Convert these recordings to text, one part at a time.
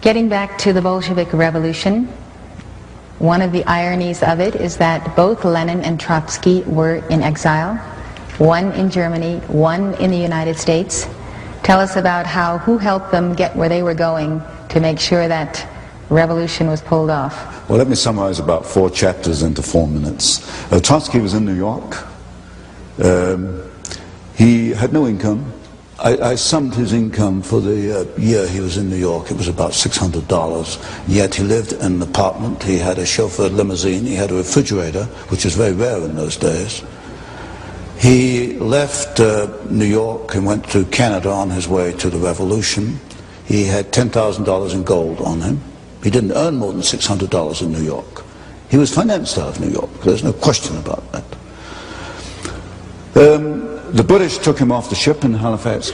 Getting back to the Bolshevik Revolution, one of the ironies of it is that both Lenin and Trotsky were in exile, one in Germany, one in the United States. Tell us about who helped them get where they were going to make sure that revolution was pulled off. Well, let me summarize about 4 chapters into 4 minutes. Trotsky was in New York. He had no income. I summed his income for the year he was in New York. It was about $600. Yet he lived in an apartment. He had a chauffeured limousine. He had a refrigerator, which was very rare in those days. He left New York and went to Canada on his way to the revolution. He had $10,000 in gold on him. He didn't earn more than $600 in New York. He was financed out of New York. There's no question about that. The British took him off the ship in Halifax,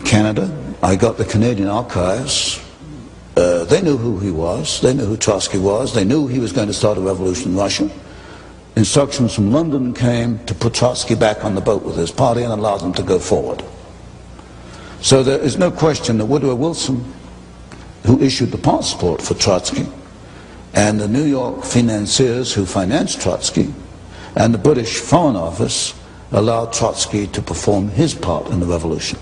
Canada. I got the Canadian archives. They knew who he was. They knew who Trotsky was. They knew he was going to start a revolution in Russia. Instructions from London came to put Trotsky back on the boat with his party and allow them to go forward. So there is no question that Woodrow Wilson, who issued the passport for Trotsky, and the New York financiers who financed Trotsky, and the British Foreign Office allowed Trotsky to perform his part in the revolution.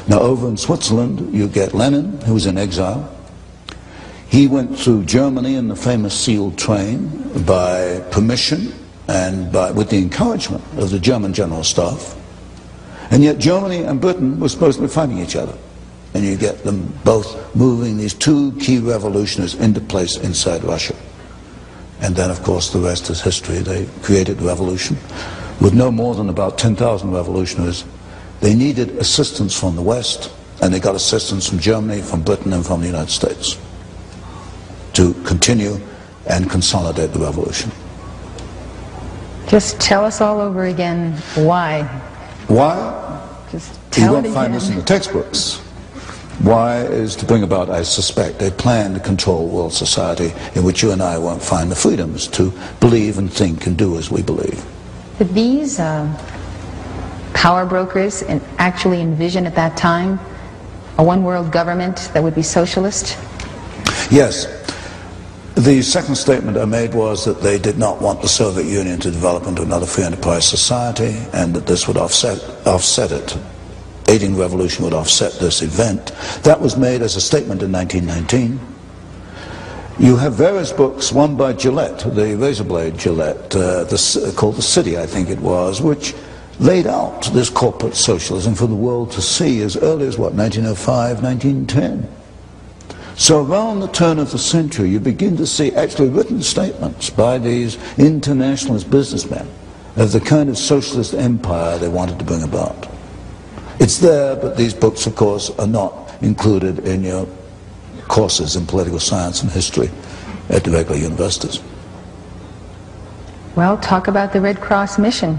Now over in Switzerland you get Lenin, who was in exile. He went through Germany in the famous sealed train by permission and with the encouragement of the German General Staff. And yet Germany and Britain were supposed to be fighting each other. And you get them both moving these 2 key revolutionaries into place inside Russia. And then of course the rest is history. They created the revolution. With no more than about 10,000 revolutionaries. They needed assistance from the West, and they got assistance from Germany, from Britain, and from the United States to continue and consolidate the revolution. Just tell us all over again why. Why? Just tell it again. You won't find this in the textbooks. Why is to bring about, I suspect, a plan to control world society in which you and I won't find the freedoms to believe and think and do as we believe. Did these power brokers actually envision at that time a one-world government that would be socialist? Yes. The second statement I made was that they did not want the Soviet Union to develop into another free enterprise society, and that this would offset it. Aiding the revolution would offset this event. That was made as a statement in 1919. You have various books, one by Gillette, the razor blade Gillette, called The City, I think it was, which laid out this corporate socialism for the world to see as early as, what, 1905, 1910. So around the turn of the century, you begin to see actually written statements by these internationalist businessmen of the kind of socialist empire they wanted to bring about. It's there, but these books, of course, are not included in your courses in political science and history at the regular universities. Well, talk about the Red Cross mission.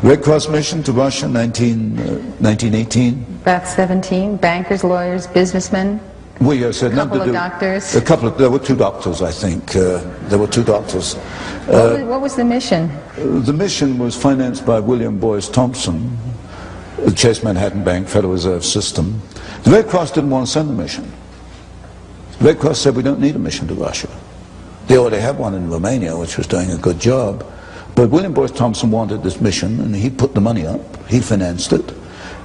Red Cross mission to Russia, 1918. About 17, bankers, lawyers, businessmen, Well, yes, a couple of doctors. There were 2 doctors, I think. There were 2 doctors. What was the mission? The mission was financed by William Boyce Thompson, the Chase Manhattan Bank, Federal Reserve System. The Red Cross didn't want to send the mission. The Red Cross said we don't need a mission to Russia. They already had one in Romania, which was doing a good job. But William Boyce Thompson wanted this mission, and he put the money up. He financed it.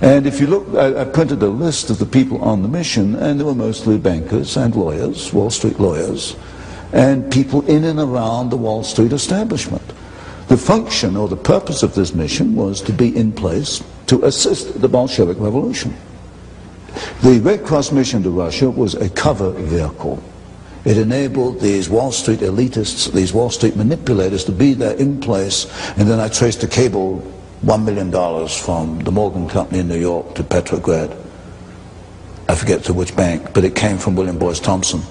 And if you look, I printed a list of the people on the mission, and there were mostly bankers and lawyers, Wall Street lawyers, and people in and around the Wall Street establishment. The function or the purpose of this mission was to be in place to assist the Bolshevik Revolution. The Red Cross mission to Russia was a cover vehicle. It enabled these Wall Street elitists, these Wall Street manipulators to be there in place, and then I traced a cable, $1 million from the Morgan Company in New York to Petrograd. I forget to which bank, but it came from William Boyce Thompson,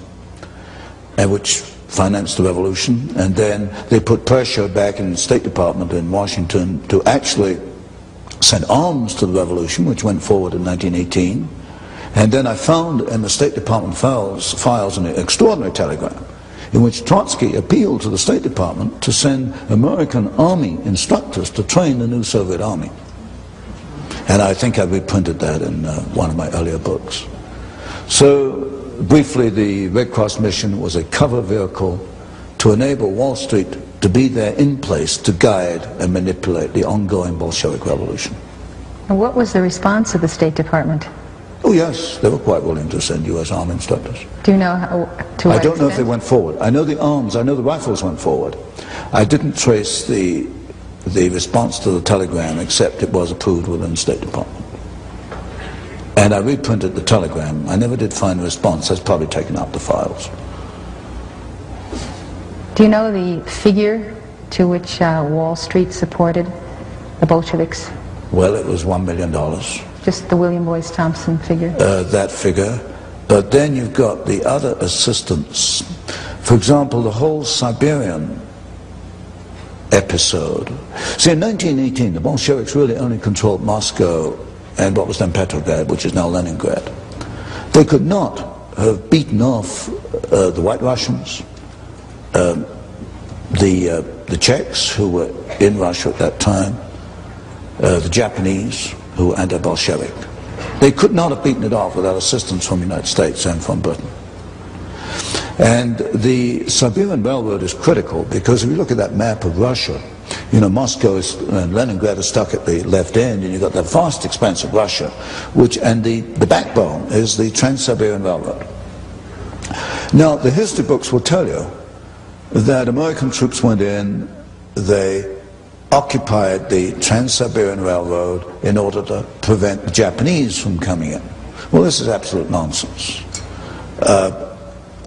and which financed the revolution. And then they put pressure back in the State Department in Washington to actually send arms to the revolution, which went forward in 1918. And then I found in the State Department files an extraordinary telegram in which Trotsky appealed to the State Department to send American Army instructors to train the new Soviet Army. And I think I reprinted that in one of my earlier books. So briefly, the Red Cross mission was a cover vehicle to enable Wall Street to be there in place to guide and manipulate the ongoing Bolshevik revolution. And what was the response of the State Department? Oh yes, they were quite willing to send U.S. army instructors. Do you know how, to what I don't know if they extent? went forward. I know the arms, I know the rifles went forward. I didn't trace the response to the telegram, except it was approved within the State Department. And I reprinted the telegram. I never did find a response. That's probably taken out the files. Do you know the figure to which Wall Street supported the Bolsheviks? Well, it was $1 million. Just the William Boyce Thompson figure? That figure. But then you've got the other assistants. For example, the whole Siberian episode. See, in 1918, the Bolsheviks really only controlled Moscow and what was then Petrograd, which is now Leningrad. They could not have beaten off the White Russians, the Czechs, who were in Russia at that time, the Japanese, who were anti-Bolshevik. They could not have beaten it off without assistance from the United States and from Britain. And the Siberian Railroad is critical because if you look at that map of Russia, you know, Moscow and Leningrad are stuck at the left end, and you've got that vast expanse of Russia, and the backbone is the Trans-Siberian Railroad. Now, the history books will tell you that American troops went in, they occupied the Trans-Siberian Railroad in order to prevent the Japanese from coming in. Well, this is absolute nonsense.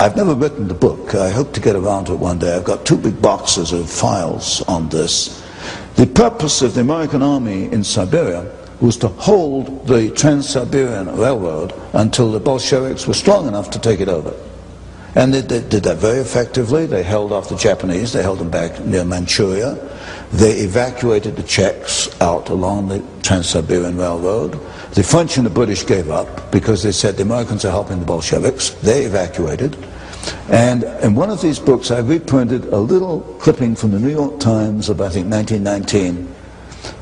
I've never written the book. I hope to get around to it one day. I've got 2 big boxes of files on this. The purpose of the American army in Siberia was to hold the Trans-Siberian Railroad until the Bolsheviks were strong enough to take it over. And they did that very effectively. They held off the Japanese. They held them back near Manchuria. They evacuated the Czechs out along the Trans-Siberian Railroad. The French and the British gave up because they said the Americans are helping the Bolsheviks. They evacuated. And in one of these books I reprinted a little clipping from the New York Times of, I think, 1919.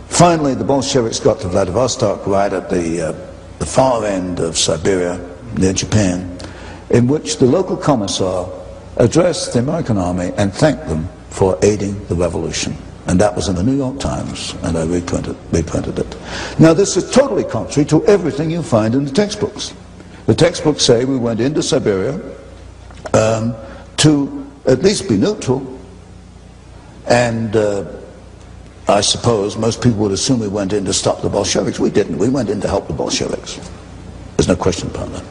Finally the Bolsheviks got to Vladivostok, right at the far end of Siberia, near Japan, in which the local commissar addressed the American army and thanked them for aiding the revolution. And that was in the New York Times, and I reprinted it. Now this is totally contrary to everything you find in the textbooks. The textbooks say we went into Siberia to at least be neutral, and I suppose most people would assume we went in to stop the Bolsheviks. We didn't. We went in to help the Bolsheviks. There's no question about that.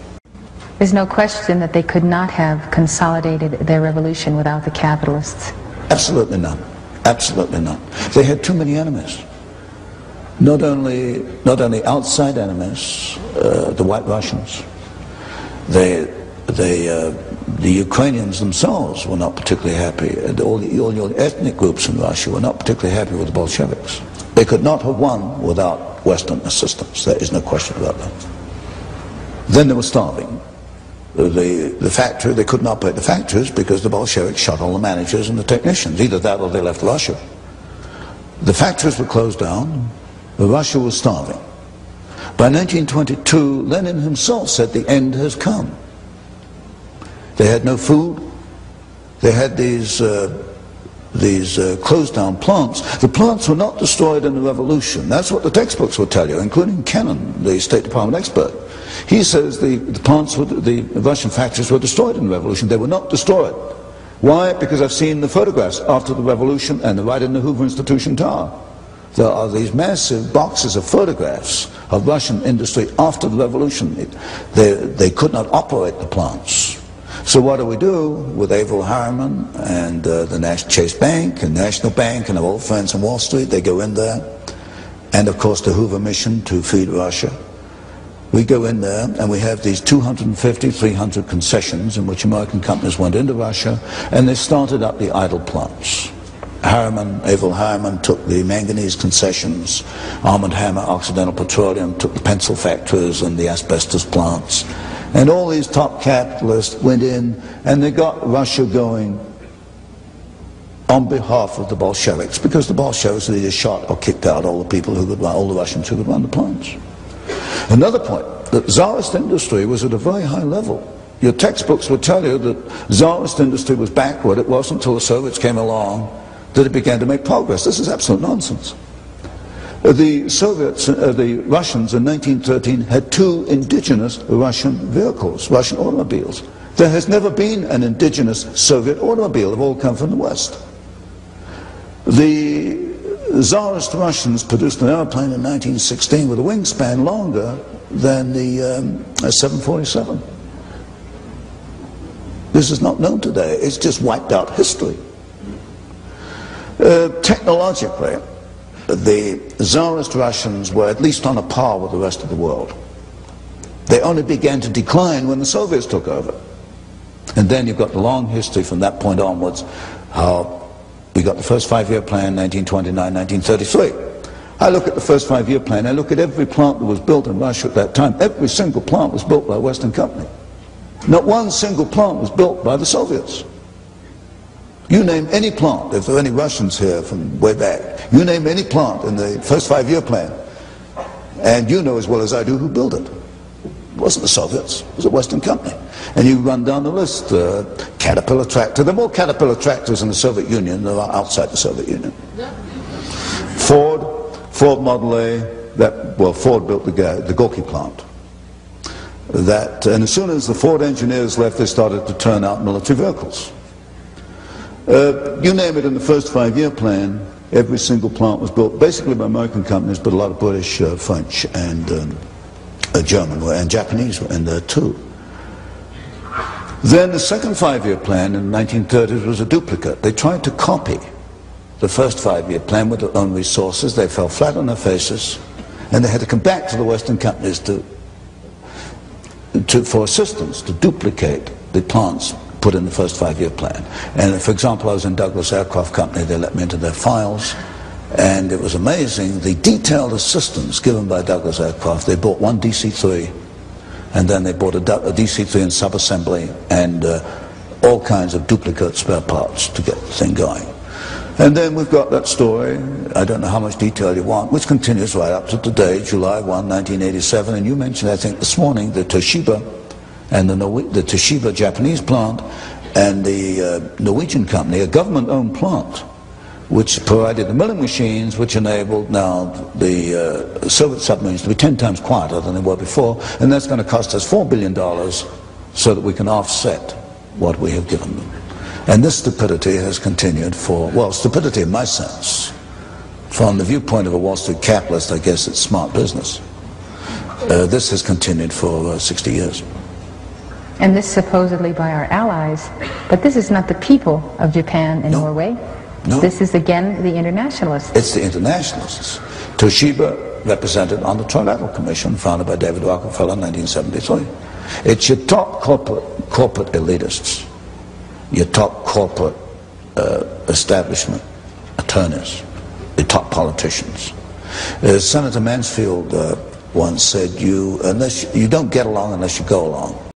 There's no question that they could not have consolidated their revolution without the capitalists. Absolutely none. Absolutely not. They had too many enemies. Not only outside enemies, the White Russians. The Ukrainians themselves were not particularly happy. All your ethnic groups in Russia were not particularly happy with the Bolsheviks. They could not have won without Western assistance. There is no question about that. Then they were starving. The factory, they couldn't operate the factories because the Bolsheviks shot all the managers and the technicians. Either that or they left Russia. The factories were closed down. Russia was starving. By 1922, Lenin himself said the end has come. They had no food. They had these closed down plants. The plants were not destroyed in the revolution. That's what the textbooks will tell you, including Kennan, the State Department expert. He says the Russian factories were destroyed in the revolution. They were not destroyed. Why? Because I've seen the photographs after the revolution, and they're right in the Hoover Institution Tower. There are these massive boxes of photographs of Russian industry after the revolution. They could not operate the plants. So what do we do with Averell Harriman and the Chase Bank and National Bank and our old friends on Wall Street? They go in there, and of course the Hoover mission to feed Russia. We go in there and we have these 250, 300 concessions in which American companies went into Russia, and they started up the idle plants. Averell Harriman took the manganese concessions, Arm & Hammer, Occidental Petroleum took the pencil factories and the asbestos plants. And all these top capitalists went in and they got Russia going on behalf of the Bolsheviks, because the Bolsheviks either shot or kicked out all the people who could run, all the Russians who could run the plants. Another point, that Tsarist industry was at a very high level. Your textbooks will tell you that Tsarist industry was backward. It wasn't until the Soviets came along that it began to make progress. This is absolute nonsense. The Soviets, the Russians in 1913 had 2 indigenous Russian vehicles, Russian automobiles. There has never been an indigenous Soviet automobile. They've all come from the West. The Tsarist Russians produced an airplane in 1916 with a wingspan longer than the 747. This is not known today. It's just wiped out history. Technologically, the Tsarist Russians were at least on a par with the rest of the world. They only began to decline when the Soviets took over. And then you've got the long history from that point onwards, how we got the first 5-year plan, 1929, 1933. I look at the first 5-year plan, I look at every plant that was built in Russia at that time. Every single plant was built by a Western company. Not one single plant was built by the Soviets. You name any plant, if there are any Russians here from way back, you name any plant in the first 5-year plan, and you know as well as I do who built it. It wasn't the Soviets, it was a Western company. And you run down the list, Caterpillar tractor. There are more Caterpillar tractors in the Soviet Union than there are outside the Soviet Union. Ford Model A, Ford built the Gorky plant. And as soon as the Ford engineers left, they started to turn out military vehicles. You name it, in the first 5-year plan, every single plant was built basically by American companies, but a lot of British, French, and German and Japanese were in there too. Then the second 5-year plan in the 1930s was a duplicate. They tried to copy the first 5-year plan with their own resources. They fell flat on their faces, and they had to come back to the Western companies for assistance to duplicate the plans put in the first 5-year plan. And for example, I was in Douglas Aircraft Company. They let me into their files, and it was amazing the detailed assistance given by Douglas Aircraft. They bought one DC-3, and then they bought a DC-3 in sub-assembly and all kinds of duplicate spare parts to get the thing going. And then we've got that story, I don't know how much detail you want, which continues right up to today, July 1, 1987. And you mentioned, I think, this morning, the Toshiba and the Toshiba Japanese plant and the Norwegian company, a government-owned plant, which provided the milling machines which enabled now the Soviet submarines to be 10 times quieter than they were before, and that's going to cost us $4 billion so that we can offset what we have given them. And this stupidity has continued stupidity in my sense. From the viewpoint of a Wall Street capitalist, I guess it's smart business. This has continued for 60 years. And this supposedly by our allies, but this is not the people of Japan and Norway. No. This is again the internationalists. It's the internationalists. Toshiba represented on the Trilateral Commission founded by David Rockefeller in 1973. It's your top corporate elitists, your top corporate establishment attorneys, the top politicians. Senator Mansfield once said, you don't get along unless you go along.